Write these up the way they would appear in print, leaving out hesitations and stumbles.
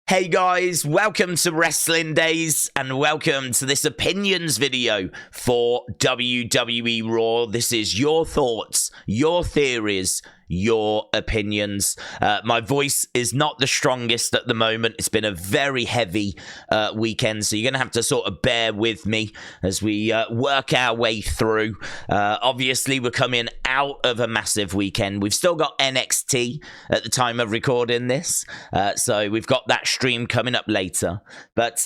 Hey guys, welcome to Wrestling Daze and welcome to this opinions video for WWE Raw. This is your thoughts, your theories, your opinions. My voice is not the strongest at the moment. It's been a very heavy weekend, so you're going to have to sort of bear with me as we work our way through. Obviously, we're coming out of a massive weekend. We've still got NXT at the time of recording this, so we've got that stream coming up later. But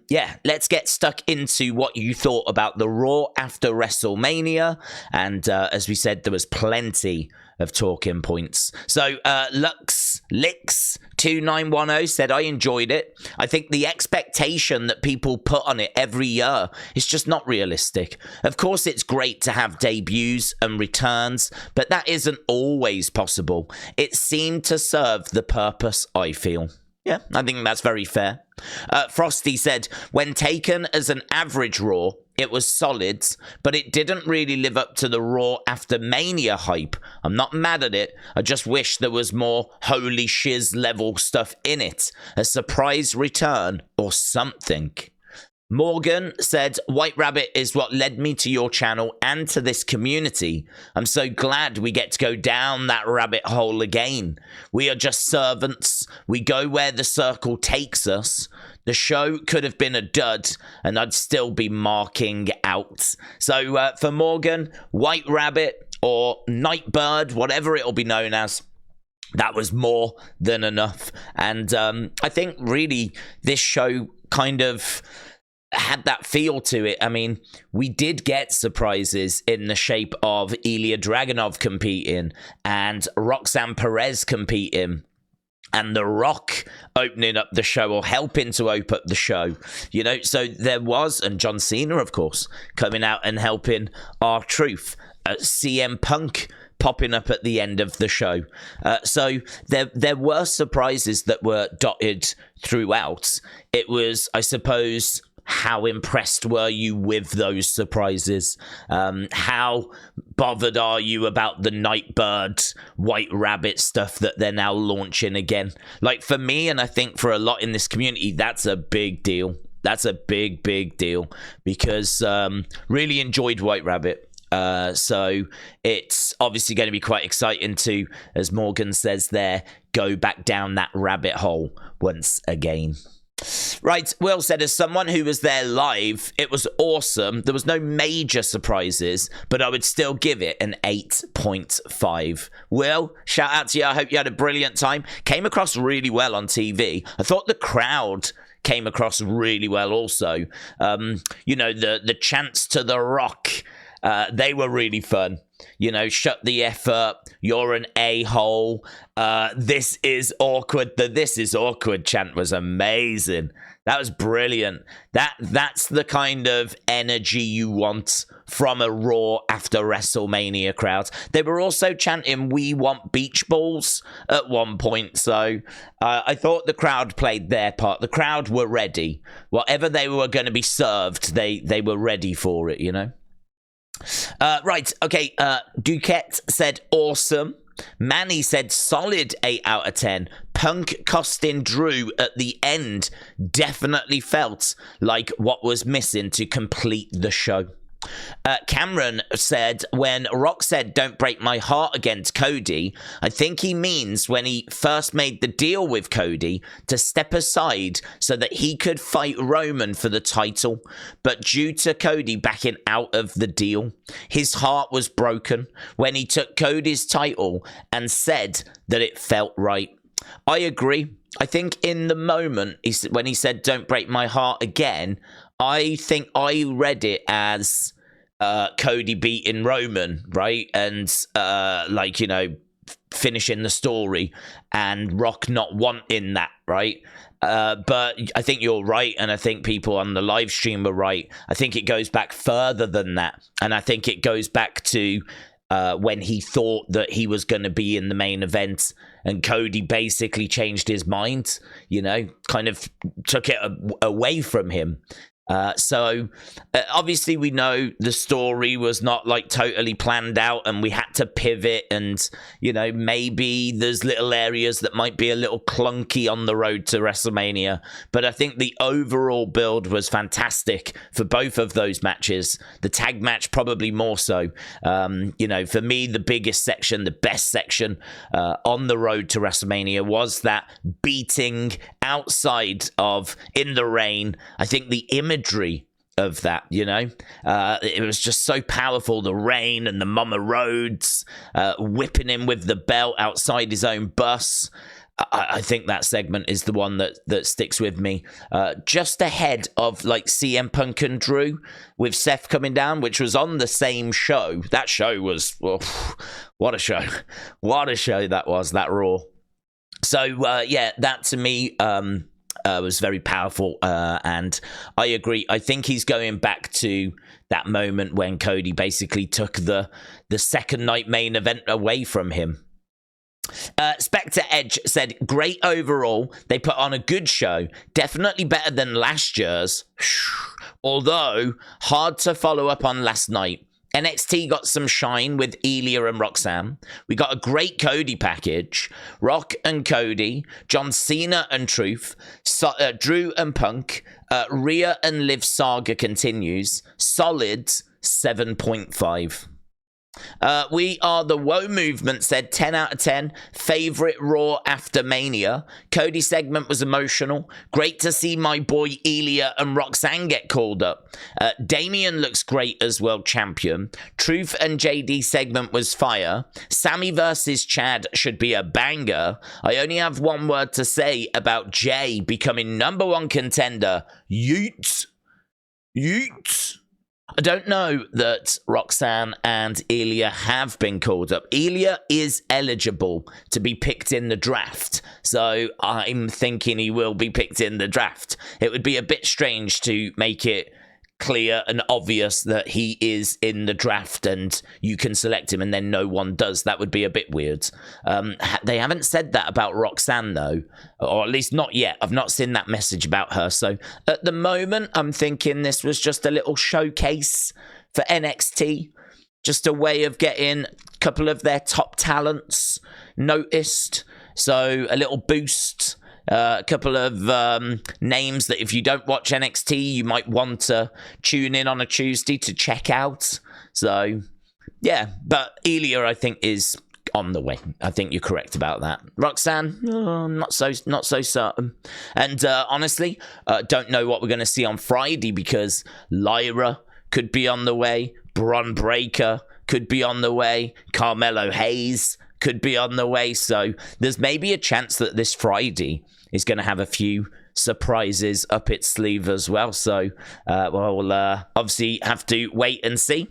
yeah, let's get stuck into what you thought about the Raw after WrestleMania. And as we said, there was plenty of talking points. So Licks2910 said, I enjoyed it. I think the expectation that people put on it every year is just not realistic. Of course, it's great to have debuts and returns, but that isn't always possible. It seemed to serve the purpose, I feel. Yeah, I think that's very fair. Frosty said, when taken as an average Raw, it was solid, but it didn't really live up to the Raw after Mania hype. I'm not mad at it. I just wish there was more holy shiz level stuff in it. A surprise return or something. Morgan said, White Rabbit is what led me to your channel and to this community. I'm so glad we get to go down that rabbit hole again. We are just servants. We go where the circle takes us. The show could have been a dud, and I'd still be marking out. So for Morgan, White Rabbit or Nightbird, whatever it'll be known as, that was more than enough. And I think really this show kind of had that feel to it. I mean, we did get surprises in the shape of Ilya Dragunov competing and Roxanne Perez competing and The Rock opening up the show or helping to open up the show, you know. So there was, and John Cena, of course, coming out and helping R-Truth. CM Punk popping up at the end of the show. So there were surprises that were dotted throughout. It was, I suppose, how impressed were you with those surprises? How bothered are you about the Nightbird, White Rabbit stuff that they're now launching again? Like for me, and I think for a lot in this community, that's a big deal. That's a big, big deal because really enjoyed White Rabbit. So it's obviously going to be quite exciting to, as Morgan says there, go back down that rabbit hole once again. Right, Will said, as someone who was there live, it was awesome. There was no major surprises, but I would still give it an 8.5. Will, shout out to you. I hope you had a brilliant time. Came across really well on TV. I thought the crowd came across really well also. You know, the chants to The Rock, they were really fun. You know, shut the F up, you're an a-hole, this is awkward. The this is awkward chant was amazing. That was brilliant. That's the kind of energy you want from a Raw after WrestleMania crowd. They were also chanting, we want beach balls at one point. So I thought the crowd played their part. The crowd were ready. Whatever they were going to be served, they were ready for it, you know? Right, okay, Duquette said awesome. Manny said solid 8 out of 10. Punk costing Drew at the end definitely felt like what was missing to complete the show. Cameron said, when Rock said, don't break my heart against Cody, I think he means when he first made the deal with Cody to step aside so that he could fight Roman for the title. But due to Cody backing out of the deal, his heart was broken when he took Cody's title and said that it felt right. I agree. I think in the moment, when he said, don't break my heart again, I think I read it as Cody beating Roman, right? And like, you know, finishing the story and Rock not wanting that, right? But I think you're right, and I think people on the live stream were right. I think it goes back further than that, and I think it goes back to when he thought that he was going to be in the main event and Cody basically changed his mind, you know, kind of took it away from him. Obviously we know the story was not like totally planned out and we had to pivot, and maybe there's little areas that might be a little clunky on the road to WrestleMania, but I think the overall build was fantastic for both of those matches. The tag match probably more so. For me, the biggest section, the best section on the road to WrestleMania was that beating outside of in the rain. I think the imagery of that, it was just so powerful. The rain and the Mama Rhodes whipping him with the belt outside his own bus. I think that segment is the one that sticks with me. Just ahead of like CM Punk and Drew with Seth coming down, which was on the same show. That show was, what a show. What a show that was, that Raw. So, that to me was very powerful, and I agree. I think he's going back to that moment when Cody basically took the second night main event away from him. Spectre Edge said, great overall. They put on a good show. Definitely better than last year's. Although, hard to follow up on last night. NXT got some shine with Ilya and Roxanne. We got a great Cody package. Rock and Cody, John Cena and Truth, Drew and Punk, Rhea and Liv Saga continues. Solid 7.5. We are the Woe Movement said 10 out of 10. Favorite Raw after Mania. Cody segment was emotional. Great to see my boy Ilya and Roxanne get called up. Damian looks great as world champion. Truth and JD segment was fire. Sammy versus Chad should be a banger. I only have one word to say about Jay becoming #1 contender. Yeet. I don't know that Roxanne and Ilya have been called up. Ilya is eligible to be picked in the draft, so I'm thinking he will be picked in the draft. It would be a bit strange to make it clear and obvious that he is in the draft and you can select him and then no one does. That would be a bit weird. They haven't said that about Roxanne though, or at least not yet. I've not seen that message about her. So at the moment, I'm thinking this was just a little showcase for NXT, just a way of getting a couple of their top talents noticed. So a little boost. A couple of names that if you don't watch NXT, you might want to tune in on a Tuesday to check out. So, yeah, but Ilya, I think, is on the way. I think you're correct about that. Roxanne, not so certain. And honestly, don't know what we're going to see on Friday because Lyra could be on the way. Bron Breakker could be on the way. Carmelo Hayes could be on the way. So there's maybe a chance that this Friday is going to have a few surprises up its sleeve as well. So we'll obviously have to wait and see.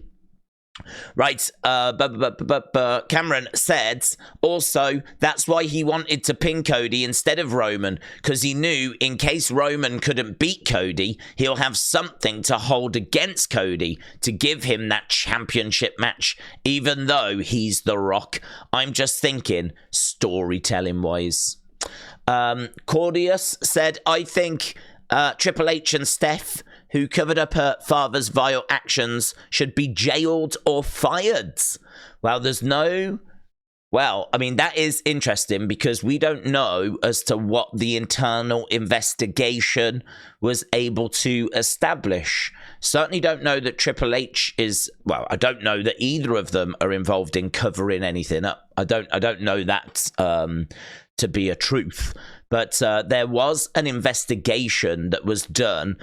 Right, Cameron said, also, that's why he wanted to pin Cody instead of Roman, because he knew in case Roman couldn't beat Cody, he'll have something to hold against Cody to give him that championship match, even though he's The Rock. I'm just thinking, storytelling-wise. Claudius said, I think Triple H and Steph, who covered up her father's vile actions, should be jailed or fired. Well, that is interesting because we don't know as to what the internal investigation was able to establish. Certainly don't know that Triple H is, I don't know that either of them are involved in covering anything up. I don't know that to be a truth. But there was an investigation that was done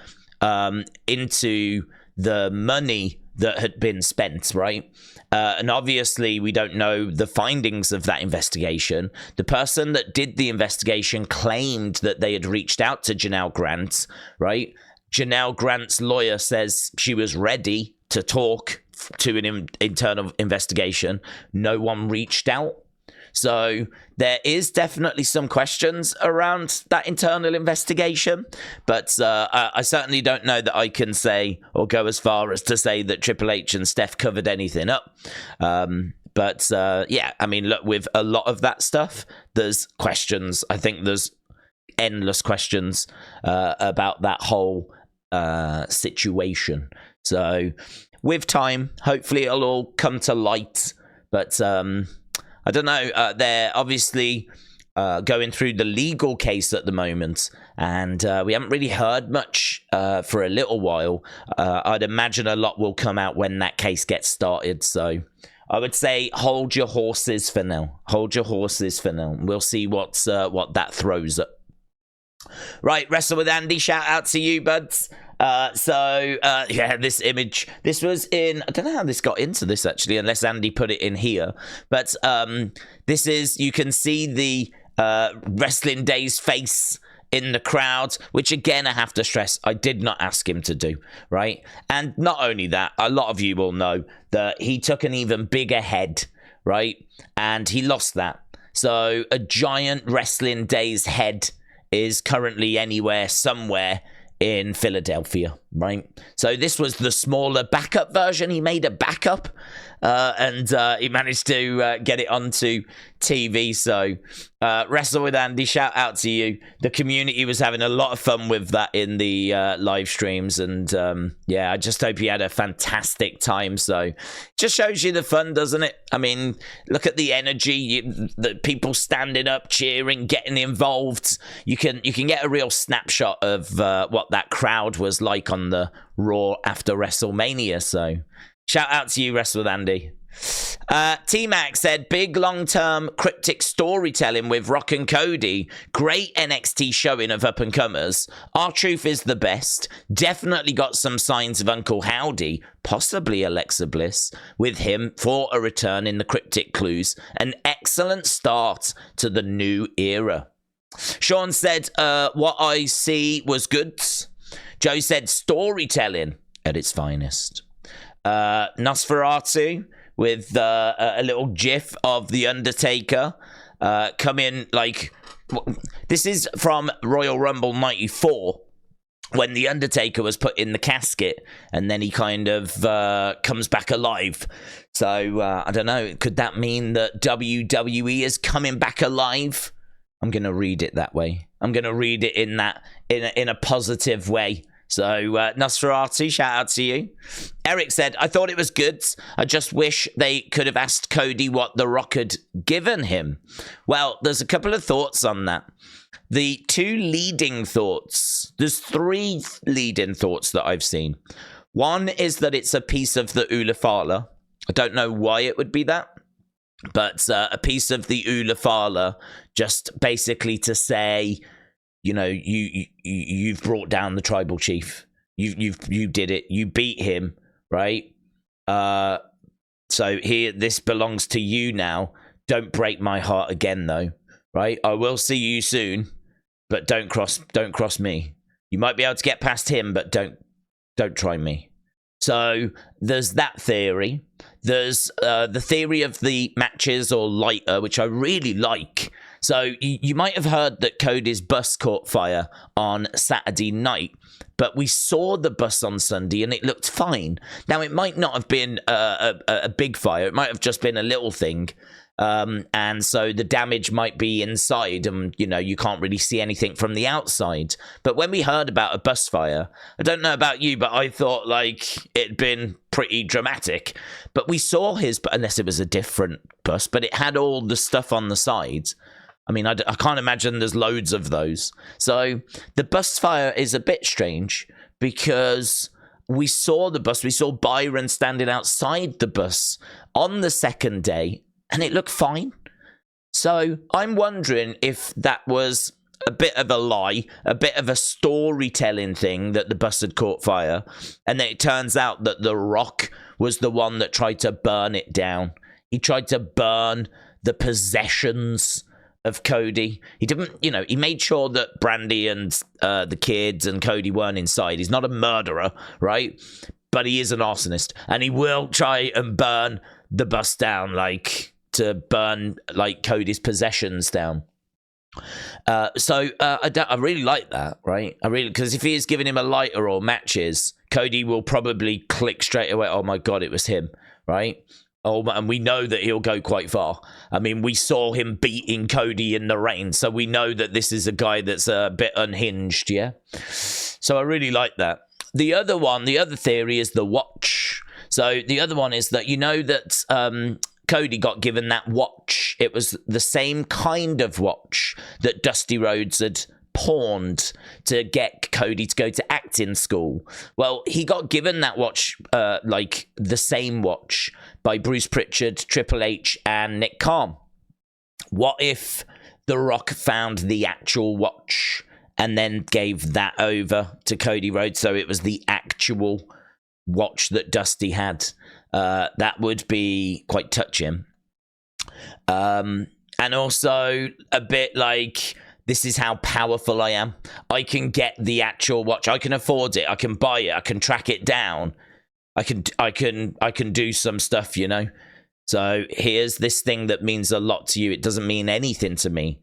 into the money that had been spent, right? And obviously, we don't know the findings of that investigation. The person that did the investigation claimed that they had reached out to Janelle Grant, right? Janelle Grant's lawyer says she was ready to talk to an internal investigation. No one reached out. So there is definitely some questions around that internal investigation, but I certainly don't know that I can say or go as far as to say that Triple H and Steph covered anything up. But look, with a lot of that stuff, there's questions. I think there's endless questions about that whole situation. So with time, hopefully it'll all come to light. But I don't know. They're obviously going through the legal case at the moment, and we haven't really heard much for a little while. I'd imagine a lot will come out when that case gets started. So I would say hold your horses for now. Hold your horses for now. We'll see what that throws up. Right, Wrestle with Andy, shout out to you, buds. Yeah, this image, this was in, I don't know how this got into this actually, unless Andy put it in here, but this is, you can see the Wrestling Daze face in the crowd, which again, I have to stress, I did not ask him to do, right? And not only that, a lot of you will know that he took an even bigger head, right? And he lost that. So a giant Wrestling Daze head is currently anywhere, somewhere in Philadelphia, right? So this was the smaller backup version. He made a backup and he managed to get it onto TV. So Wrestle with Andy, shout out to you. The community was having a lot of fun with that in the live streams. And yeah, I just hope you had a fantastic time. So just shows you the fun, doesn't it? I mean, look at the energy, the people standing up, cheering, getting involved. You can get a real snapshot of what that crowd was like on the Raw after WrestleMania. So shout out to you, Wrestle with Andy. T-Mac said, big long-term cryptic storytelling with Rock and Cody. Great NXT showing of up-and-comers. R-Truth is the best. Definitely got some signs of Uncle Howdy, possibly Alexa Bliss, with him for a return in the cryptic clues. An excellent start to the new era. Sean said, what I see was good. Joe said, storytelling at its finest. Nosferatu with a little gif of The Undertaker come in like... This is from Royal Rumble 94, when The Undertaker was put in the casket, and then he kind of comes back alive. So, I don't know, could that mean that WWE is coming back alive? I'm going to read it that way. I'm going to read it in a positive way. So, Nosferatu, shout out to you. Eric said, I thought it was good. I just wish they could have asked Cody what The Rock had given him. Well, there's a couple of thoughts on that. The two leading thoughts, there's three leading thoughts that I've seen. One is that it's a piece of the Ula Fala. I don't know why it would be that, but a piece of the Ula Fala, just basically to say, you know, you've brought down the tribal chief. You did it. You beat him, right? So here, this belongs to you now. Don't break my heart again, though, right? I will see you soon, but don't cross me. You might be able to get past him, but don't try me. So there's that theory. There's the theory of the matches or lighter, which I really like. So you might have heard that Cody's bus caught fire on Saturday night, but we saw the bus on Sunday and it looked fine. Now, it might not have been a big fire. It might have just been a little thing. And so the damage might be inside and, you know, you can't really see anything from the outside. But when we heard about a bus fire, I don't know about you, but I thought like it'd been pretty dramatic. But we saw his, unless it was a different bus, but it had all the stuff on the sides. I mean, I can't imagine there's loads of those. So the bus fire is a bit strange because we saw the bus. We saw Byron standing outside the bus on the second day and it looked fine. So I'm wondering if that was a bit of a lie, a bit of a storytelling thing that the bus had caught fire. And then it turns out that The Rock was the one that tried to burn it down. He tried to burn the possessions of Cody. He didn't, you know, he made sure that Brandy and the kids and Cody weren't inside. He's not a murderer, right? But he is an arsonist, and he will try and burn the bus down, like to burn like Cody's possessions down. So I really like that, right? Because if he is giving him a lighter or matches, Cody will probably click straight away. Oh my God, it was him, right? Oh, and we know that he'll go quite far. I mean, we saw him beating Cody in the rain, so we know that this is a guy that's a bit unhinged, yeah? So I really like that. the other theory is the watch. So the other one is that, you know, that Cody got given that watch. It was the same kind of watch that Dusty Rhodes had pawned to get Cody to go to acting school. Well, he got given that watch, like the same watch, by Bruce Pritchard, Triple H, and Nick Khan. What if The Rock found the actual watch and then gave that over to Cody Rhodes, so it was the actual watch that Dusty had? That would be quite touching. And also a bit like, this is how powerful I am. I can get the actual watch. I can afford it. I can buy it. I can track it down. I can do some stuff, you know. So here's this thing that means a lot to you. It doesn't mean anything to me,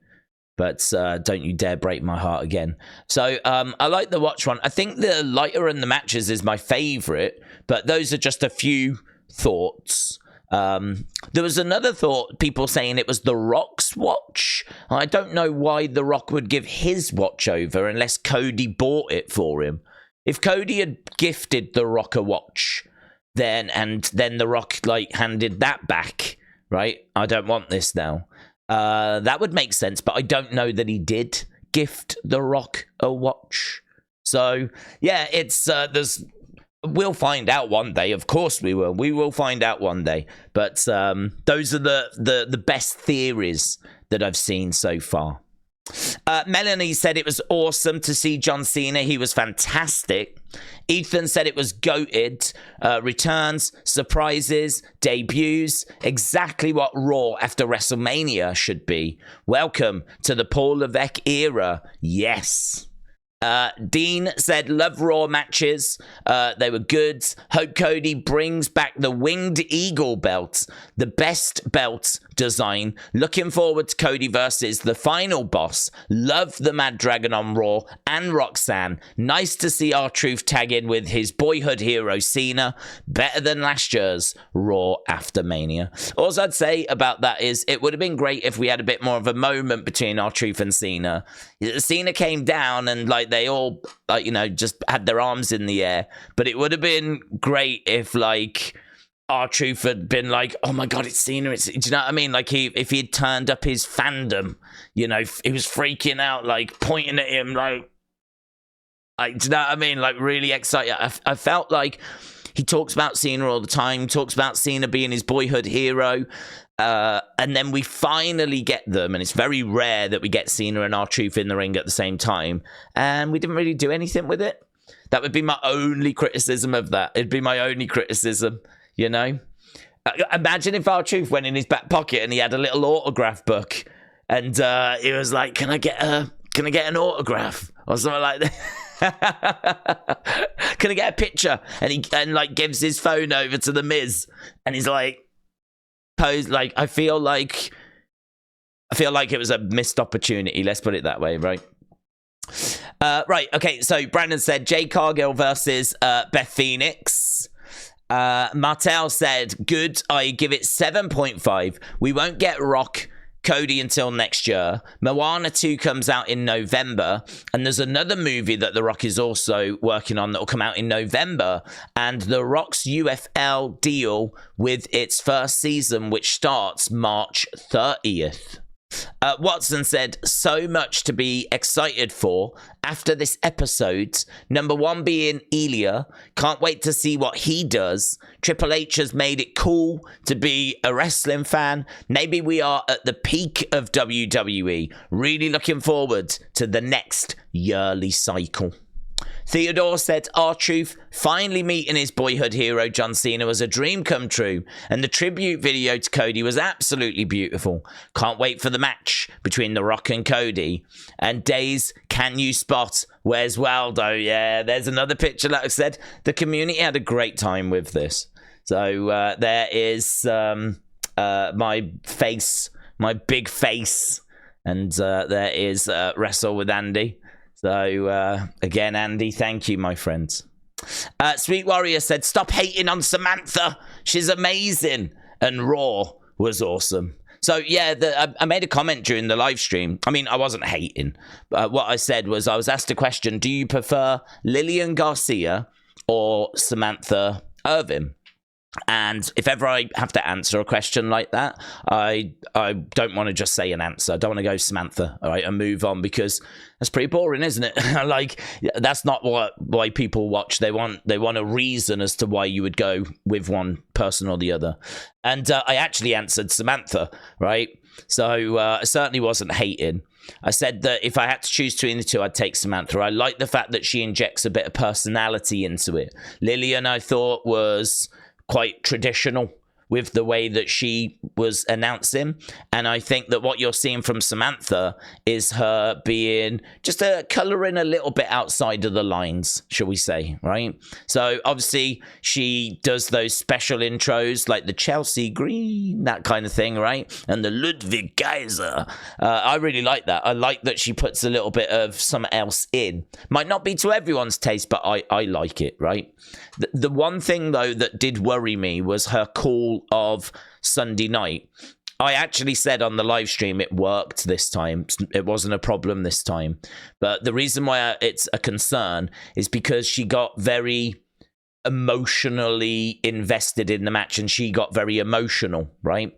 but don't you dare break my heart again. So I like the watch one. I think the lighter in the matches is my favorite, but those are just a few thoughts. There was another thought, people saying it was The Rock's watch. I don't know why The Rock would give his watch over unless Cody bought it for him. If Cody had gifted The Rock a watch, then The Rock like handed that back, right? I don't want this now. That would make sense, but I don't know that he did gift The Rock a watch. So yeah, it's we'll find out one day. Of course we will. We will find out one day. But those are the best theories that I've seen so far. Melanie said it was awesome to see John Cena. He was fantastic. Ethan said it was goated. Returns, surprises, debuts. Exactly what Raw after WrestleMania should be. Welcome to the Paul Levesque era. Yes. Dean said, love Raw matches. They were good. Hope Cody brings back the Winged Eagle belt. The best belt design. Looking forward to Cody versus the final boss. Love the Mad Dragon on Raw and Roxanne. Nice to see R-Truth tag in with his boyhood hero Cena. Better than last year's Raw after Mania. All I'd say about that is it would have been great if we had a bit more of a moment between R-Truth and Cena. Cena came down and like they all, like, you know, just had their arms in the air. But it would have been great if, like, R-Truth had been like, oh my God, it's Cena. Do you know what I mean? Like, if he had turned up his fandom, you know, he was freaking out, like, pointing at him, like, do you know what I mean? Like, really excited. I felt like he talks about Cena all the time, talks about Cena being his boyhood hero. And then we finally get them, and it's very rare that we get Cena and R-Truth in the ring at the same time, and we didn't really do anything with it. That would be my only criticism of that. It'd be my only criticism, you know? Imagine if R-Truth went in his back pocket and he had a little autograph book, and he was like, can I get an autograph? Or something like that. Can I get a picture? And he like gives his phone over to the Miz, and he's like, like, I feel like it was a missed opportunity. Let's put it that way, right? Right, okay, so Brandon said Jade Cargill versus Beth Phoenix. Martel said, good, I give it 7.5. We won't get Rock Cody until next year. Moana 2 comes out in November, and there's another movie that The Rock is also working on that will come out in November, and The Rock's UFL deal with its first season, which starts March 30th. Watson said, so much to be excited for after this episode. Number one being Elia. Can't wait to see what he does. Triple H has made it cool to be a wrestling fan. Maybe we are at the peak of WWE. Really looking forward to the next yearly cycle. Theodore said, R-Truth finally meeting his boyhood hero John Cena was a dream come true, and the tribute video to Cody was absolutely beautiful. Can't wait for the match between The Rock and Cody. And Daze, can you spot Where's Waldo? Yeah, there's another picture that I said. The community had a great time with this. So there is my face, my big face, and there is Wrestle with Andy. So, again, Andy, thank you, my friends. Sweet Warrior said, stop hating on Samantha. She's amazing. And Raw was awesome. So, yeah, I made a comment during the live stream. I mean, I wasn't hating. What I said was I was asked a question, do you prefer Lillian Garcia or Samantha Irvin. And if ever I have to answer a question like that, I don't want to just say an answer. I don't want to go Samantha, all right, and move on, because that's pretty boring, isn't it? Like, that's not why people watch. They want a reason as to why you would go with one person or the other. And I actually answered Samantha, right? So I certainly wasn't hating. I said that if I had to choose between the two, I'd take Samantha. I like the fact that she injects a bit of personality into it. Lillian, I thought, was quite traditional with the way that she was announcing. And I think that what you're seeing from Samantha is her being just colouring a little bit outside of the lines, shall we say, right? So obviously she does those special intros like the Chelsea Green, that kind of thing, right? And the Ludwig Kaiser. I really like that. I like that she puts a little bit of something else in. Might not be to everyone's taste, but I like it, right? The one thing, though, that did worry me was her call of Sunday night. I actually said on the live stream it worked this time. It wasn't a problem this time. But the reason why it's a concern is because she got very emotionally invested in the match, and she got very emotional, right?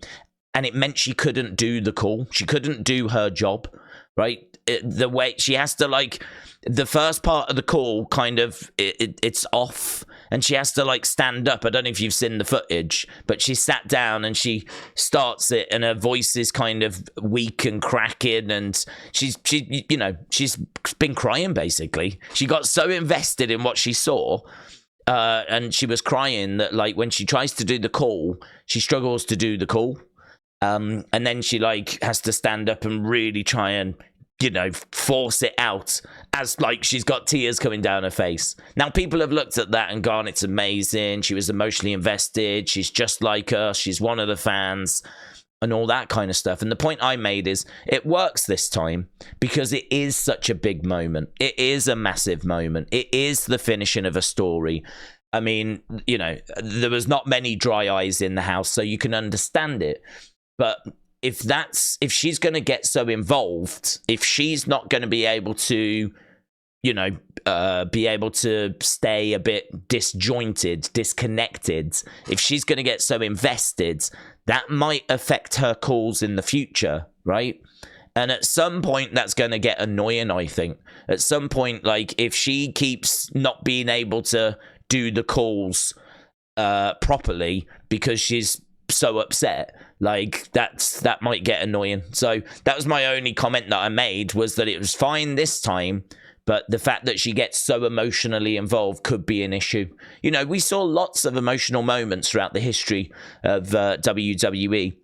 And it meant she couldn't do the call. She couldn't do her job, right? The way she has to, like, the first part of the call kind of it's off, and she has to like stand up. I don't know if you've seen the footage, but she sat down and she starts it, and her voice is kind of weak and cracking, and she's been crying basically. She got so invested in what she saw, and she was crying that, like, when she tries to do the call, she struggles to do the call, and then she like has to stand up and really try and force it out, as like she's got tears coming down her face. Now, people have looked at that and gone, it's amazing. She was emotionally invested. She's just like us. She's one of the fans and all that kind of stuff. And the point I made is it works this time because it is such a big moment. It is a massive moment. It is the finishing of a story. I mean, there was not many dry eyes in the house, so you can understand it. But if she's going to get so involved, if she's not going to be able to, stay a bit disjointed, disconnected, if she's going to get so invested, that might affect her calls in the future, right? And at some point, that's going to get annoying, I think. At some point, like, if she keeps not being able to do the calls properly because she's so upset, like, that might get annoying. So that was my only comment that I made, was that it was fine this time, but the fact that she gets so emotionally involved could be an issue. We saw lots of emotional moments throughout the history of WWE,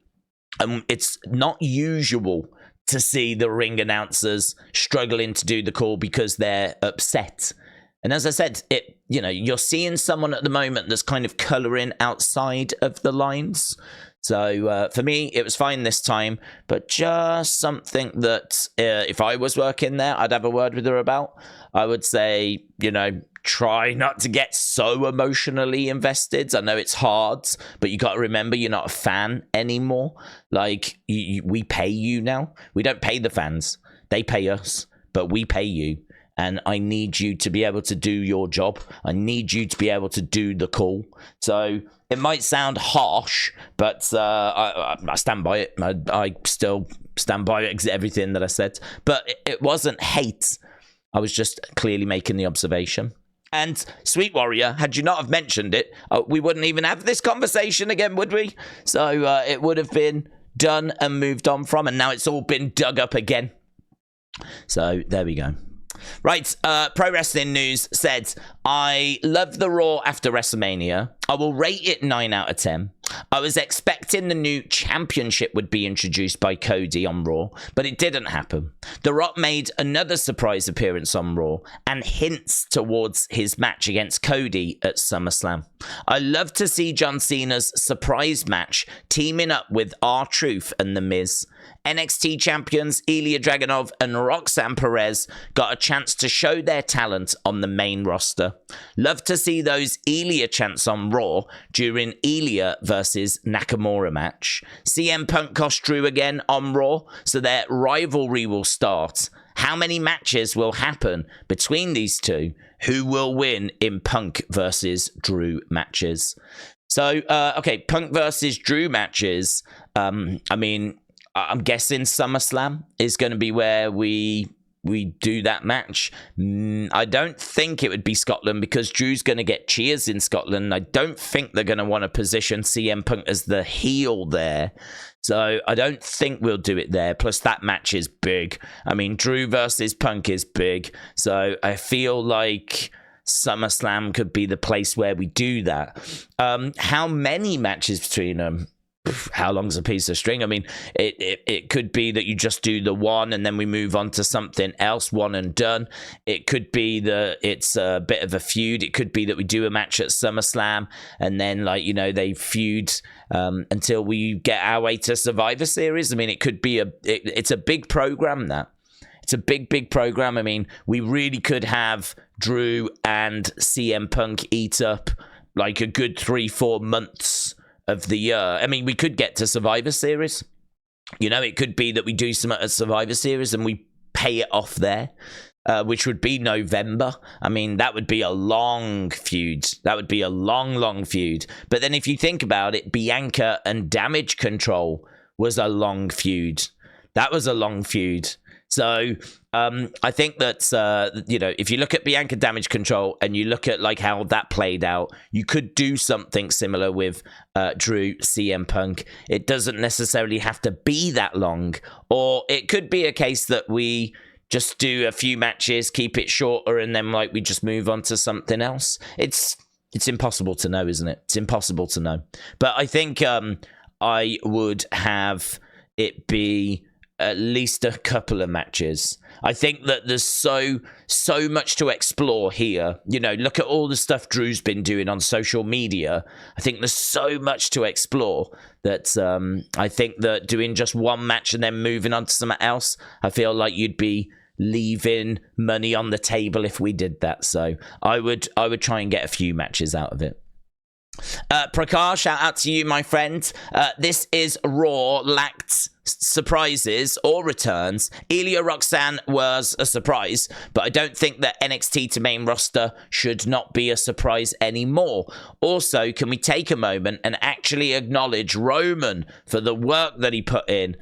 and it's not usual to see the ring announcers struggling to do the call because they're upset. And as I said, you're seeing someone at the moment that's kind of colouring outside of the lines. So for me, it was fine this time, but just something that if I was working there, I'd have a word with her about. I would say, try not to get so emotionally invested. I know it's hard, but you got to remember you're not a fan anymore. Like, we pay you now. We don't pay the fans. They pay us, but we pay you. And I need you to be able to do your job. I need you to be able to do the call. So it might sound harsh, but I stand by it. I still stand by everything that I said. But it wasn't hate. I was just clearly making the observation. And Sweet Warrior, had you not have mentioned it, we wouldn't even have this conversation again, would we? So it would have been done and moved on from. And now it's all been dug up again. So there we go. Right, Pro Wrestling News said, I love the Raw after WrestleMania. I will rate it 9 out of 10. I was expecting the new championship would be introduced by Cody on Raw, but it didn't happen. The Rock made another surprise appearance on Raw and hints towards his match against Cody at SummerSlam. I love to see John Cena's surprise match teaming up with R-Truth and The Miz. NXT champions Ilya Dragunov and Roxanne Perez got a chance to show their talent on the main roster. Love to see those Ilya chants on Raw during Ilya versus Nakamura match. CM Punk cost Drew again on Raw, so their rivalry will start. how many matches will happen between these two? Who will win in Punk versus Drew matches? So, okay, Punk versus Drew matches. I mean, I'm guessing SummerSlam is going to be where we do that match. I don't think it would be Scotland because Drew's going to get cheers in Scotland. I don't think they're going to want to position CM Punk as the heel there. So I don't think we'll do it there. Plus, that match is big. I mean, Drew versus Punk is big. So I feel like SummerSlam could be the place where we do that. How many matches between them? How long's a piece of string? I mean, it could be that you just do the one and then we move on to something else, one and done. It could be that it's a bit of a feud. It could be that we do a match at SummerSlam and then, like, you know, they feud until we get our way to Survivor Series. I mean, it could be it's a big program, that. It's a big program. I mean, we really could have Drew and CM Punk eat up like a good 3-4 months of the year. I mean, we could get to Survivor Series. You know, it could be that we do some at Survivor Series and we pay it off there, which would be November. I mean, that would be a long feud. That would be a long feud. But then if you think about it, Bianca and Damage Control was a long feud. That was a long feud. So I think that, you know, if you look at Bianca Damage Control and you look at like how that played out, you could do something similar with Drew, CM Punk. It doesn't necessarily have to be that long, or it could be a case that we just do a few matches, keep it shorter, and then like we just move on to something else. It's impossible to know, isn't it? It's impossible to know. But I think I would have it be at least a couple of matches. I think that there's so much to explore here. You know, look at all the stuff Drew's been doing on social media. I think there's so much to explore that I think that doing just one match and then moving on to something else, I feel like you'd be leaving money on the table if we did that. So I would try and get a few matches out of it. Prakash, shout out to you, my friend. This is Raw lacked surprises or returns. Ilya Roxanne was a surprise, but I don't think that NXT to main roster should not be a surprise anymore. Also, can we take a moment and actually acknowledge Roman for the work that he put in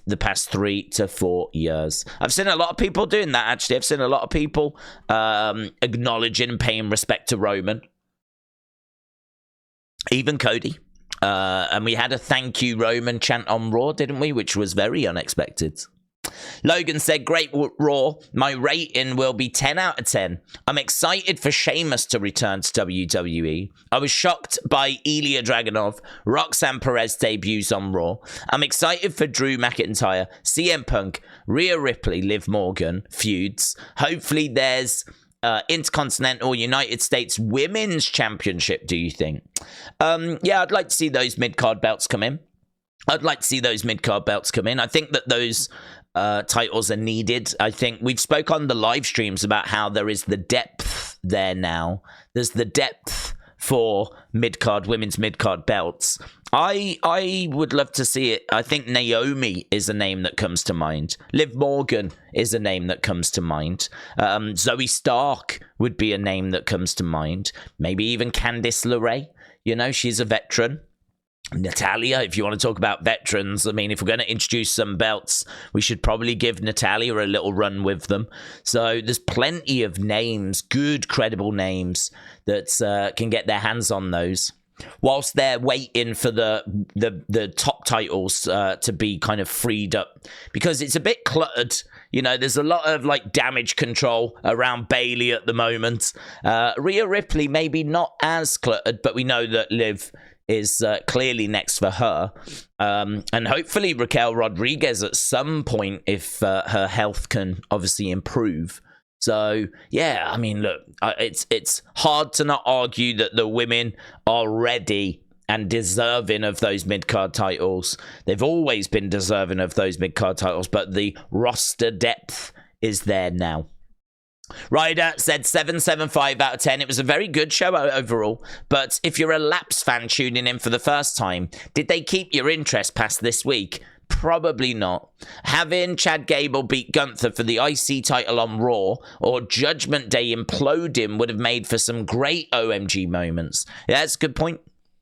the past 3 to 4 years? I've seen a lot of people doing that, actually. I've seen a lot of people acknowledging and paying respect to Roman. Even Cody. And we had a thank you Roman chant on Raw, didn't we? Which was very unexpected. Logan said, great Raw. My rating will be 10 out of 10. I'm excited for Sheamus to return to WWE. I was shocked by Ilya Dragunov, Roxanne Perez debuts on Raw. I'm excited for Drew McIntyre, CM Punk, Rhea Ripley, Liv Morgan feuds. Hopefully there's Intercontinental United States Women's Championship, do you think? Yeah, I'd like to see those mid-card belts come in. I think that those titles are needed. I think we've spoke on the live streams about how there is the depth there now. There's the depth for mid-card, women's mid-card belts. I would love to see it. I think Naomi is a name that comes to mind. Liv Morgan is a name that comes to mind. Zoe Stark would be a name that comes to mind. Maybe even Candice LeRae. You know, she's a veteran. Natalia, if you want to talk about veterans, I mean, if we're going to introduce some belts, we should probably give Natalia a little run with them. So there's plenty of names, good, credible names that can get their hands on those, whilst they're waiting for the top titles to be kind of freed up, because it's a bit cluttered. You know, there's a lot of like Damage Control around Bayley at the moment. Rhea Ripley maybe not as cluttered, but we know that Liv is clearly next for her. And hopefully Raquel Rodriguez at some point, if her health can obviously improve. So, yeah, I mean, look, it's hard to not argue that the women are ready and deserving of those mid-card titles. They've always been deserving of those mid-card titles, but the roster depth is there now. Ryder said 7.75 out of 10. It was a very good show overall, but if you're a Laps fan tuning in for the first time, did they keep your interest past this week? Probably not. Having Chad Gable beat Gunther for the IC title on Raw or Judgment Day implode him would have made for some great OMG moments. Yeah, that's a good point.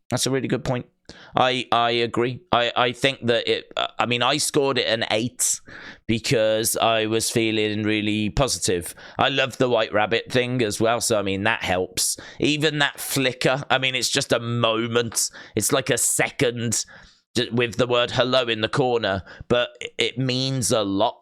That's a really good point. I agree. I think that I scored it an 8 because I was feeling really positive. I love the White Rabbit thing as well, so that helps. Even that flicker, it's just a moment. It's like a second with the word hello in the corner, but it means a lot.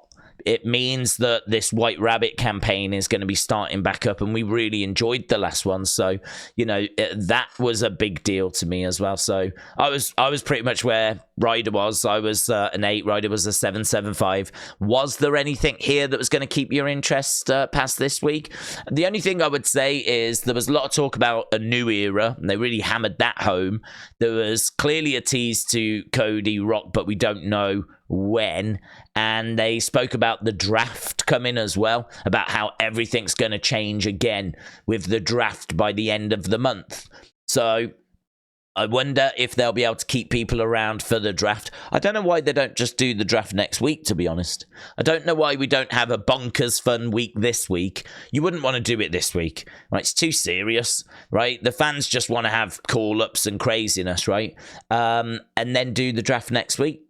It means that this White Rabbit campaign is going to be starting back up, and we really enjoyed the last one. So, that was a big deal to me as well. So I was pretty much where Ryder was. I was an 8. Ryder was a 7.75. Was there anything here that was going to keep your interest past this week? The only thing I would say is there was a lot of talk about a new era, and they really hammered that home. There was clearly a tease to Cody Rock, but we don't know when. And they spoke about the draft coming as well, about how everything's going to change again with the draft by the end of the month. So I wonder if they'll be able to keep people around for the draft. I don't know why they don't just do the draft next week, to be honest. I don't know why we don't have a bonkers fun week this week. You wouldn't want to do it this week, right? It's too serious, right? The fans just want to have call-ups and craziness, right? And then do the draft next week.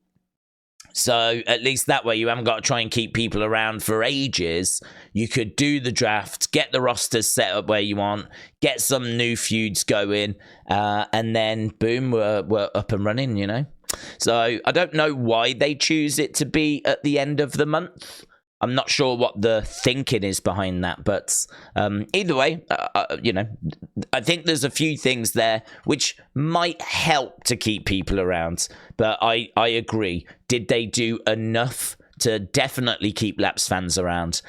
So at least that way you haven't got to try and keep people around for ages. You could do the draft, get the rosters set up where you want, get some new feuds going, and then boom, we're up and running, So I don't know why they choose it to be at the end of the month. I'm not sure what the thinking is behind that, but either way, I think there's a few things there which might help to keep people around. But I agree. Did they do enough to definitely keep lapsed fans around?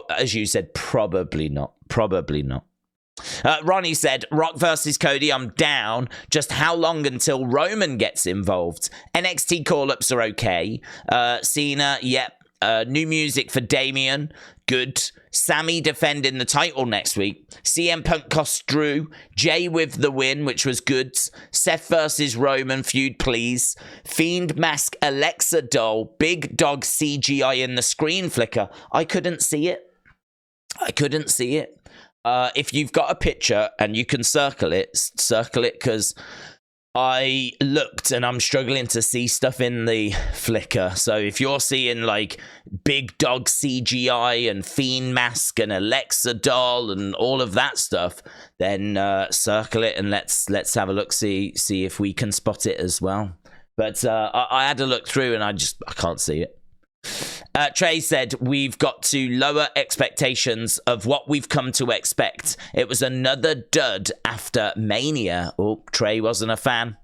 As you said, probably not. Probably not. Ronnie said, Rock versus Cody, I'm down. Just how long until Roman gets involved? NXT call-ups are okay. Cena, yep. New music for Damian, good. Sammy defending the title next week. CM Punk costs Drew. Jay with the win, which was good. Seth versus Roman feud, please. Fiend mask Alexa doll. Big dog CGI in the screen flicker. I couldn't see it. If you've got a picture and you can circle it because I looked and I'm struggling to see stuff in the flicker. So if you're seeing like big dog CGI and Fiend mask and Alexa doll and all of that stuff, then circle it and let's have a look, see if we can spot it as well. But I had to look through and I can't see it. Trey said, we've got to lower expectations of what we've come to expect. It was another dud after Mania. Oh, Trey wasn't a fan.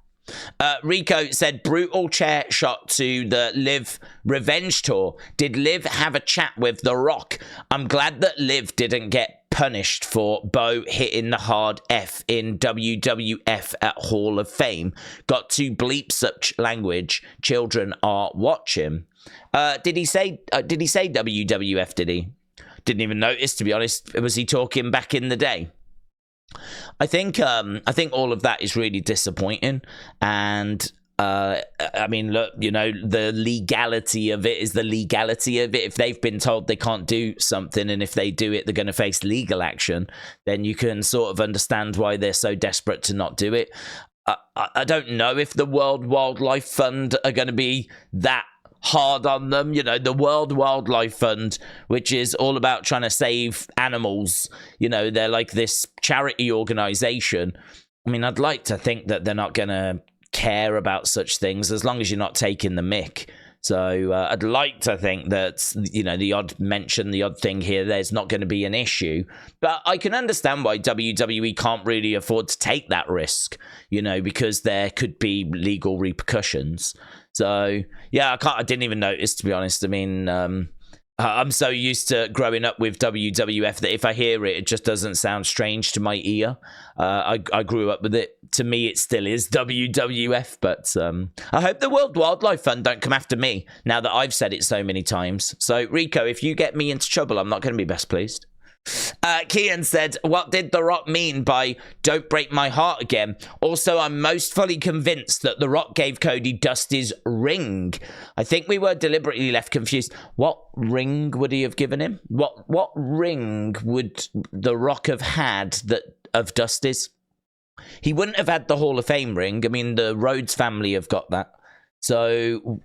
Rico said, brutal chair shot to the Liv Revenge Tour. Did Liv have a chat with The Rock? I'm glad that Liv didn't get punished for Bo hitting the hard F in WWF at Hall of Fame. Got to bleep such language. Children are watching. Did he say WWF, did he? Didn't even notice, to be honest. Was he talking back in the day? I think all of that is really disappointing. And look, the legality of it is the legality of it. If they've been told they can't do something, and if they do it, they're going to face legal action, then you can sort of understand why they're so desperate to not do it. I don't know if the World Wildlife Fund are going to be that hard on them. The World Wildlife Fund, which is all about trying to save animals, they're like this charity organization. I'd like to think that they're not going to care about such things as long as you're not taking the mick. So I'd like to think that, the odd mention, the odd thing here, there's not going to be an issue. But I can understand why WWE can't really afford to take that risk, because there could be legal repercussions. So, yeah, I didn't even notice, to be honest. I'm so used to growing up with WWF that if I hear it, it just doesn't sound strange to my ear. I grew up with it. To me, it still is WWF. But I hope the World Wildlife Fund don't come after me now that I've said it so many times. So, Rico, if you get me into trouble, I'm not going to be best pleased. Kian said, what did The Rock mean by don't break my heart again? Also, I'm most fully convinced that The Rock gave Cody Dusty's ring. I think we were deliberately left confused. What ring would he have given him? What ring would The Rock have had that of Dusty's? He wouldn't have had the Hall of Fame ring. I mean, the Rhodes family have got that. So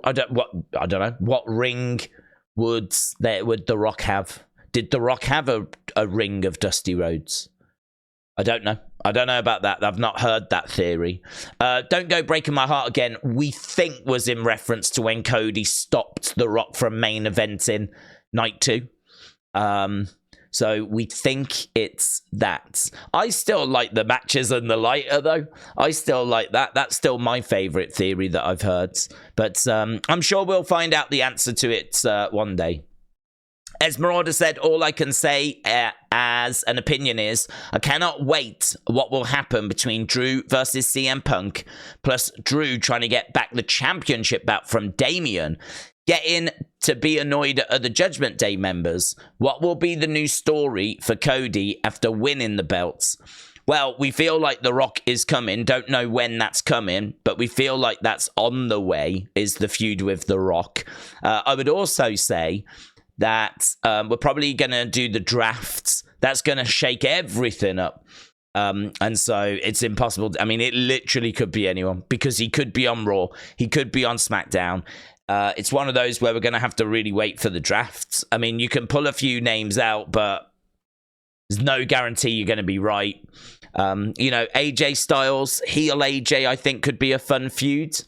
I don't know. What ring would The Rock have? Did The Rock have a ring of Dusty Rhodes? I don't know. I don't know about that. I've not heard that theory. Don't go breaking my heart again. We think was in reference to when Cody stopped The Rock from main eventing night 2. So we think it's that. I still like the matches and the lighter, though. I still like that. That's still my favorite theory that I've heard. But I'm sure we'll find out the answer to it one day. Esmeralda said, all I can say as an opinion is, I cannot wait what will happen between Drew versus CM Punk, plus Drew trying to get back the championship bout from Damian, getting to be annoyed at other Judgment Day members. What will be the new story for Cody after winning the belts? Well, we feel like The Rock is coming. Don't know when that's coming, but we feel like that's on the way, is the feud with The Rock. I would also say that we're probably going to do the drafts. That's going to shake everything up. And so it's impossible. I mean, it literally could be anyone, because he could be on Raw. He could be on SmackDown. It's one of those where we're going to have to really wait for the drafts. I mean, you can pull a few names out, but there's no guarantee you're going to be right. AJ Styles, heel AJ, I think could be a fun feud.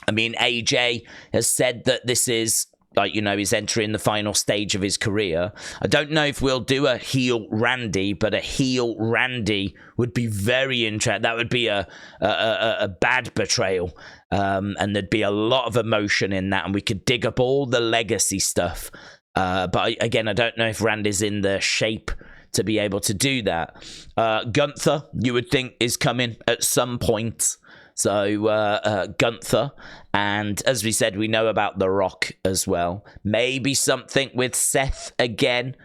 I mean, AJ has said that this is, he's entering the final stage of his career. I don't know if we'll do a heel Randy, but a heel Randy would be very interesting. That would be a bad betrayal. And there'd be a lot of emotion in that, and we could dig up all the legacy stuff. But I don't know if Randy's in the shape to be able to do that. Gunther, you would think, is coming at some point. So Gunther, and as we said, we know about The Rock as well. Maybe something with Seth again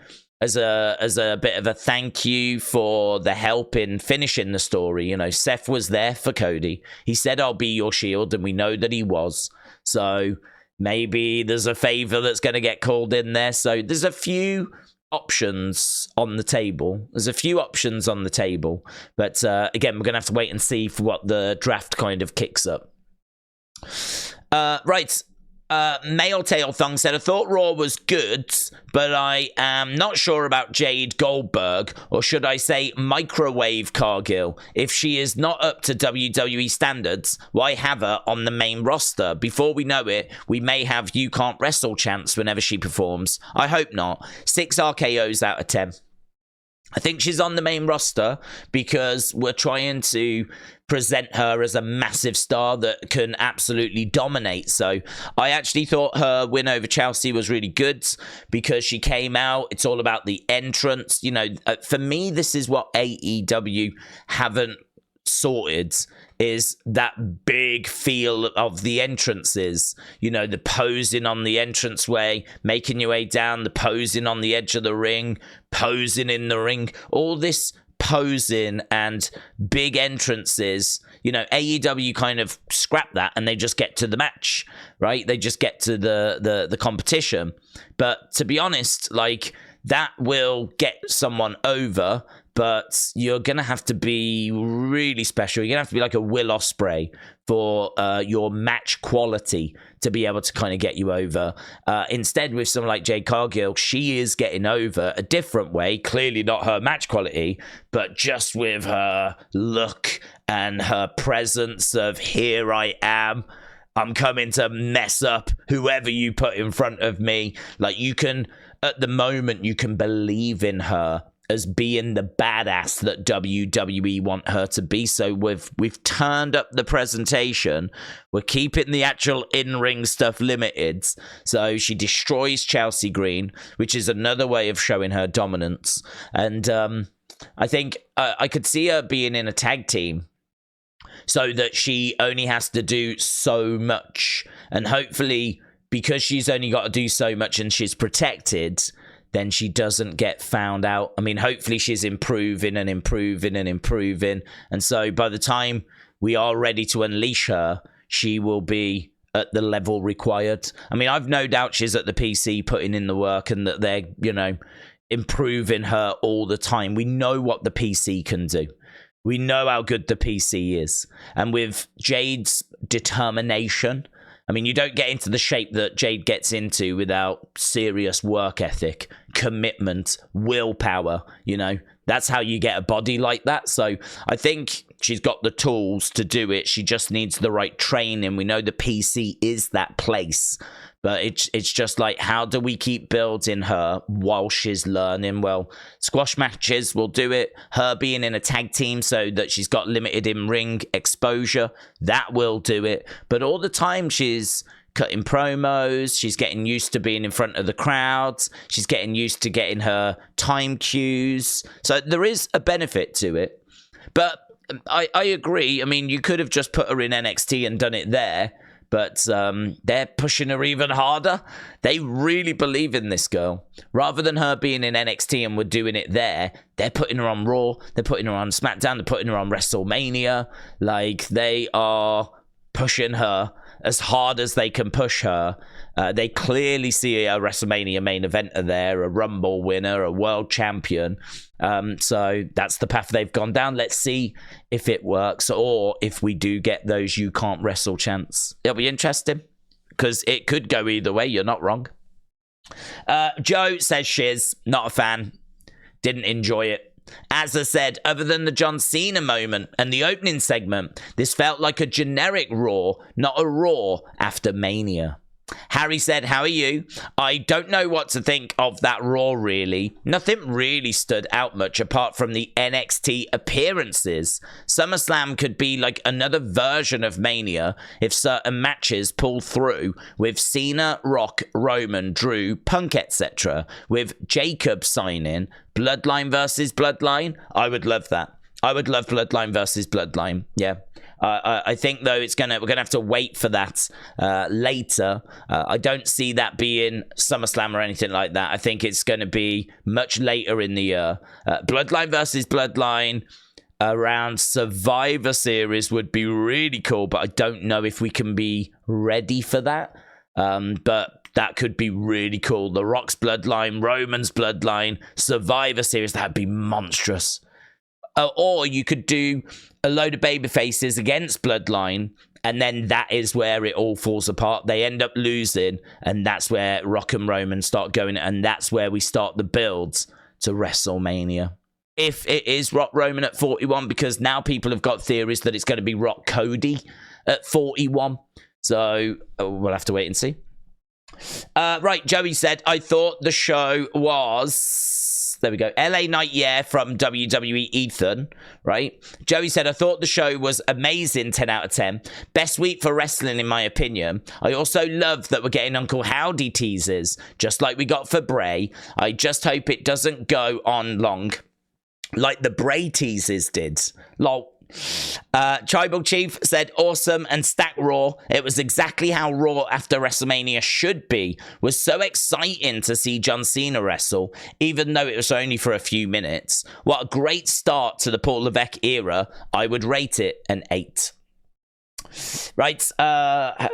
as a bit of a thank you for the help in finishing the story. Seth was there for Cody. He said, I'll be your shield, and we know that he was. So maybe there's a favor that's going to get called in there. So there's a few options on the table. But again, we're gonna have to wait and see for what the draft kind of kicks up. Male Tail Thong said, I thought Raw was good, but I am not sure about Jade Goldberg, or should I say Microwave Cargill. If she is not up to WWE standards, why have her on the main roster? Before we know it, we may have You Can't Wrestle chants whenever she performs. I hope not. 6 RKOs out of 10. I think she's on the main roster because we're trying to present her as a massive star that can absolutely dominate. So I actually thought her win over Chelsea was really good because she came out. It's all about the entrance. For me, this is what AEW haven't sorted, is that big feel of the entrances. The posing on the entranceway, making your way down, the posing on the edge of the ring, posing in the ring, all this posing and big entrances. AEW kind of scrap that and they just get to the match, right? They just get to the competition. But to be honest, that will get someone over, but you're going to have to be really special. You're going to have to be like a Will Ospreay for your match quality to be able to kind of get you over. Instead, with someone like Jade Cargill, she is getting over a different way. Clearly not her match quality, but just with her look and her presence of, here I am, I'm coming to mess up whoever you put in front of me. At the moment, you can believe in her as being the badass that WWE want her to be. So we've turned up the presentation. We're keeping the actual in-ring stuff limited. So she destroys Chelsea Green, which is another way of showing her dominance. And I think I could see her being in a tag team so that she only has to do so much. And hopefully, because she's only got to do so much and she's protected, then she doesn't get found out. I mean, hopefully she's improving and improving and improving. And so by the time we are ready to unleash her, she will be at the level required. I mean, I've no doubt she's at the PC putting in the work and that they're, you know, improving her all the time. We know what the PC can do. We know how good the PC is. And with Jade's determination, I mean, you don't get into the shape that Jade gets into without serious work ethic, commitment, willpower, you know. That's how you get a body like that. So I think she's got the tools to do it. She just needs the right training. We know the PC is that place. But it's just like, how do we keep building her while she's learning? Well, squash matches will do it. Her being in a tag team so that she's got limited in-ring exposure, that will do it. But all the time she's cutting promos, she's getting used to being in front of the crowds, she's getting used to getting her time cues. So there is a benefit to it. But I agree. I mean, you could have just put her in NXT and done it there. But they're pushing her even harder. They really believe in this girl. Rather than her being in NXT and we're doing it there, they're putting her on Raw. They're putting her on SmackDown. They're putting her on WrestleMania. Like, they are pushing her as hard as they can push her. They clearly see a WrestleMania main eventer there, a Rumble winner, a world champion. So that's the path they've gone down. Let's see if it works or if we do get those you can't wrestle chants. It'll be interesting because it could go either way. You're not wrong. Joe says shiz, not a fan. Didn't enjoy it. As I said, other than the John Cena moment and the opening segment, this felt like a generic Raw, not a Raw after Mania. Harry said, how are you? I don't know what to think of that Raw, really. Nothing really stood out much apart from the NXT appearances. SummerSlam could be like another version of Mania if certain matches pull through with Cena, Rock, Roman, Drew, Punk, etc. With Jacob signing Bloodline versus Bloodline. I would love that. I would love Bloodline versus Bloodline. Yeah. I think, though, we're gonna have to wait for that later. I don't see that being SummerSlam or anything like that. I think it's going to be much later in the year. Bloodline versus Bloodline around Survivor Series would be really cool, but I don't know if we can be ready for that. But that could be really cool. The Rock's Bloodline, Roman's Bloodline, Survivor Series, that'd be monstrous. Or you could do a load of baby faces against Bloodline, and then that is where it all falls apart. They end up losing, and that's where Rock and Roman start going, and that's where we start the builds to WrestleMania. If it is Rock Roman at 41, because now people have got theories that it's going to be Rock Cody at 41. So we'll have to wait and see. Right, Joey said, I thought the show was... There we go. LA Knight, yeah, from WWE Ethan, right? Joey said, I thought the show was amazing, 10 out of 10. Best week for wrestling, in my opinion. I also love that we're getting Uncle Howdy teasers, just like we got for Bray. I just hope it doesn't go on long, like the Bray teasers did. Lol. Tribal Chief said, awesome and stack Raw. It was exactly how Raw after WrestleMania should be. Was so exciting to see John Cena wrestle, even though it was only for a few minutes. What a great start to the Paul Levesque era. I would rate it an 8. Right,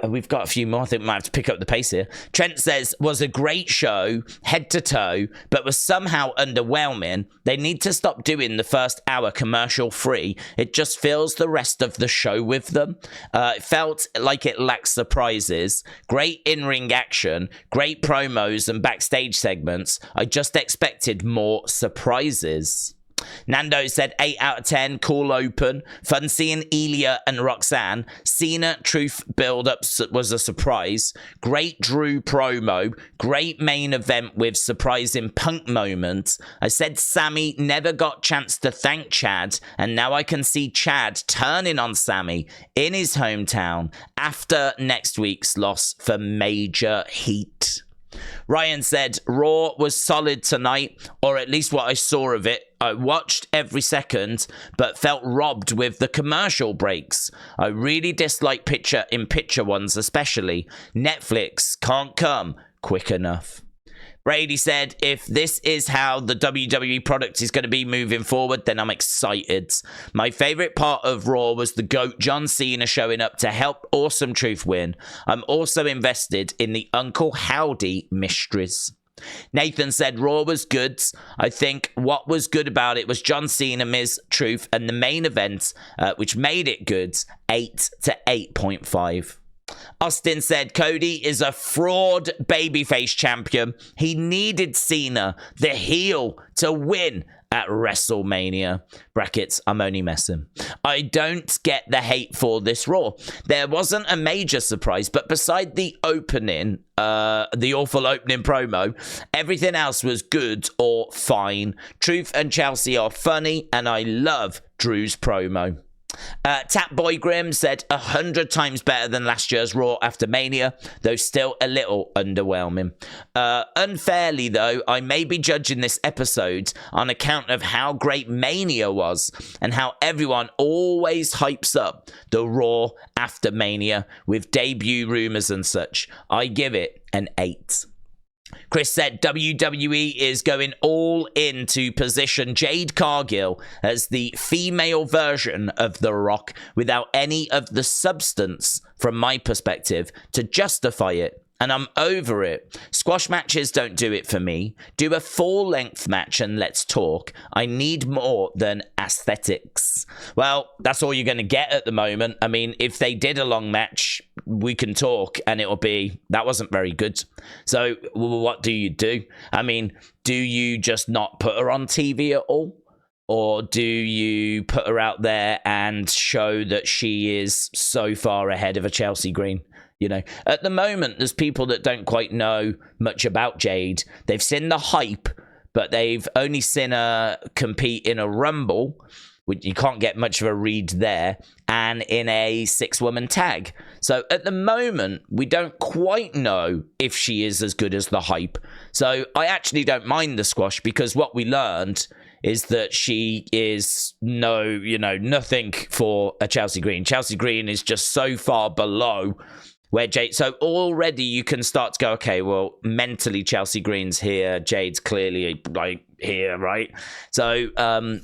we've got a few more. I think we might have to pick up the pace here. Trent says, was a great show, head to toe, but was somehow underwhelming. They need to stop doing the first hour commercial free. It just fills the rest of the show with them. It felt like it lacked surprises. Great in-ring action, great promos and backstage segments. I just expected more surprises. Nando said 8 out of 10, cool open, fun seeing Ilya and Roxanne. Cena truth build-up was a surprise. Great Drew promo, great main event with surprising Punk moments. I said Sammy never got chance to thank Chad, and now I can see Chad turning on Sammy in his hometown after next week's loss for major heat. Ryan said, Raw was solid tonight, or at least what I saw of it. I watched every second, but felt robbed with the commercial breaks. I really dislike picture-in-picture ones, especially. Netflix can't come quick enough. Brady said, if this is how the WWE product is going to be moving forward, then I'm excited. My favorite part of Raw was the GOAT John Cena showing up to help Awesome Truth win. I'm also invested in the Uncle Howdy mysteries. Nathan said Raw was good. I think what was good about it was John Cena, Miz, Truth, and the main event, which made it good, 8 to 8.5. Austin said Cody is a fraud babyface champion. He needed Cena, the heel, to win at WrestleMania. Brackets, I'm only messing. I don't get the hate for this Raw. There wasn't a major surprise, but beside the opening, the awful opening promo, everything else was good or fine. Truth and Chelsea are funny, and I love Drew's promo. Tap Boy Grimm said 100 times better than last year's Raw after Mania, though still a little underwhelming. Unfairly, though, I may be judging this episode on account of how great Mania was and how everyone always hypes up the Raw after Mania with debut rumors and such. I give it an 8. Chris said WWE is going all in to position Jade Cargill as the female version of The Rock without any of the substance, from my perspective, to justify it. And I'm over it. Squash matches don't do it for me. Do a full-length match and let's talk. I need more than aesthetics. Well, that's all you're going to get at the moment. I mean, if they did a long match, we can talk and it'll be, that wasn't very good. So what do? I mean, do you just not put her on TV at all? Or do you put her out there and show that she is so far ahead of a Chelsea Green? You know, at the moment, there's people that don't quite know much about Jade. They've seen the hype, but they've only seen her compete in a Rumble, which you can't get much of a read there, and in a 6-woman tag. So at the moment, we don't quite know if she is as good as the hype. So I actually don't mind the squash, because what we learned is that she is nothing for a Chelsea Green. Chelsea Green is just so far below where Jade, so already you can start to go, okay, well, mentally Chelsea Green's here, Jade's clearly like here, right? So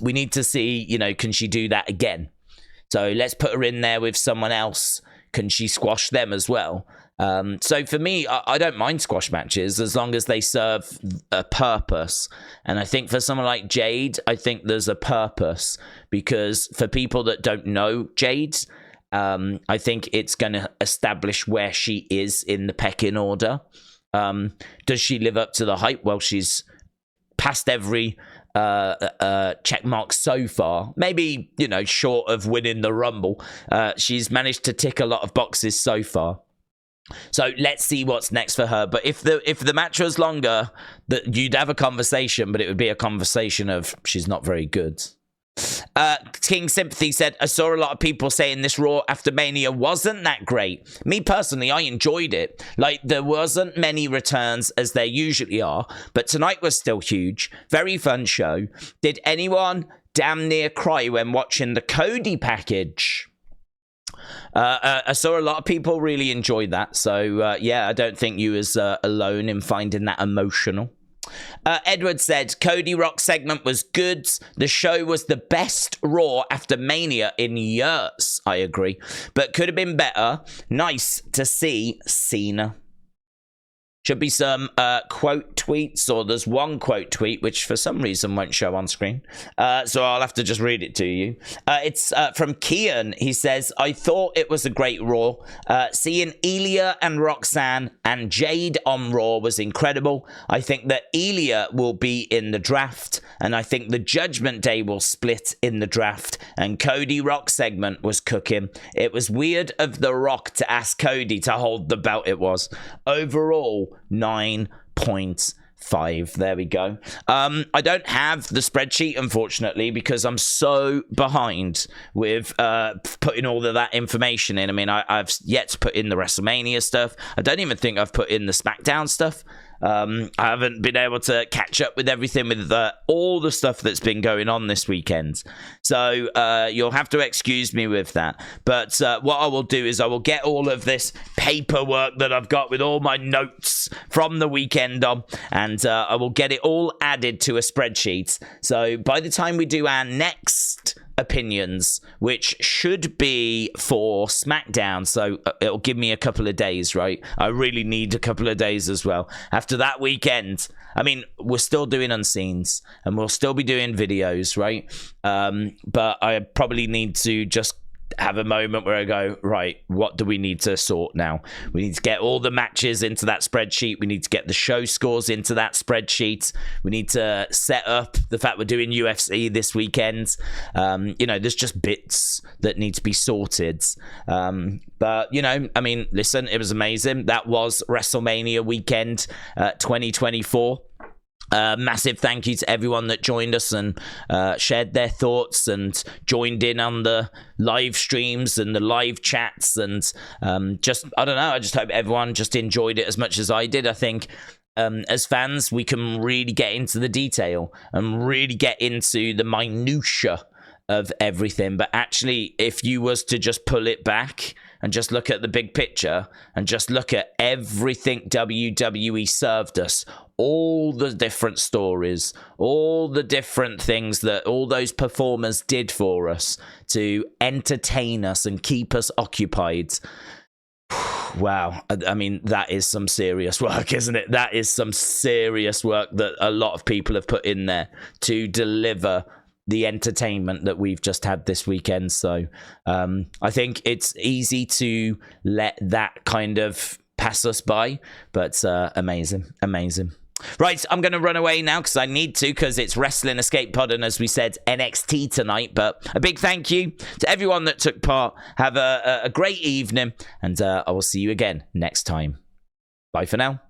we need to see, can she do that again? So let's put her in there with someone else. Can she squash them as well? So for me, I don't mind squash matches as long as they serve a purpose. And I think for someone like Jade, I think there's a purpose, because for people that don't know Jade, I think it's going to establish where she is in the pecking order. Does she live up to the hype? Well, she's passed every check mark so far. Maybe, short of winning the Rumble. She's managed to tick a lot of boxes so far. So let's see what's next for her. But if the match was longer, that you'd have a conversation, but it would be a conversation of she's not very good. King Sympathy said, I saw a lot of people saying this Raw after Mania wasn't that great. Me personally, I enjoyed it. Like, there wasn't many returns as there usually are, but tonight was still huge. Very fun show. Did anyone damn near cry when watching the Cody package? I saw a lot of people really enjoy that. So, yeah, I don't think you was alone in finding that emotional. Edward said, Cody Rock segment was good. The show was the best Raw after Mania in years. I agree. But could have been better. Nice to see Cena. Should be some quote tweets, or there's one quote tweet which for some reason won't show on screen. So I'll have to just read it to you. It's from Kian. He says, I thought it was a great Raw. Seeing Ilya and Roxanne and Jade on Raw was incredible. I think that Ilya will be in the draft, and I think the Judgment Day will split in the draft, and Cody Rock segment was cooking. It was weird of The Rock to ask Cody to hold the belt. It was. Overall, 9.5. There we go. I don't have the spreadsheet, unfortunately, because I'm so behind with putting all of that information in. I mean, I've yet to put in the WrestleMania stuff. I don't even think I've put in the SmackDown stuff. I haven't been able to catch up with everything with all the stuff that's been going on this weekend. So you'll have to excuse me with that. But what I will do is I will get all of this paperwork that I've got with all my notes from the weekend on, and I will get it all added to a spreadsheet. So by the time we do our next opinions, which should be for SmackDown, so it'll give me a couple of days, right? I really need a couple of days as well after that weekend. I mean, we're still doing Unseens and we'll still be doing videos, right? But I probably need to just have a moment where I go, right, what do we need to sort now? We need to get all the matches into that spreadsheet. We need to get the show scores into that spreadsheet. We need to set up the fact we're doing UFC this weekend. There's just bits that need to be sorted. But, I mean, listen, it was amazing. That was WrestleMania weekend 2024. Massive thank you to everyone that joined us and shared their thoughts and joined in on the live streams and the live chats, and I just hope everyone just enjoyed it as much as I did. I think as fans, we can really get into the detail and really get into the minutiae of everything. But actually, if you was to just pull it back and just look at the big picture and just look at everything WWE served us, all the different stories, all the different things that all those performers did for us to entertain us and keep us occupied. Wow. I mean, that is some serious work, isn't it? That is some serious work that a lot of people have put in there to deliver the entertainment that we've just had this weekend. So I think it's easy to let that kind of pass us by, but amazing. Right, I'm going to run away now because I need to, because it's Wrestling Escape Pod and, as we said, NXT tonight. But a big thank you to everyone that took part. Have a great evening, and I will see you again next time. Bye for now.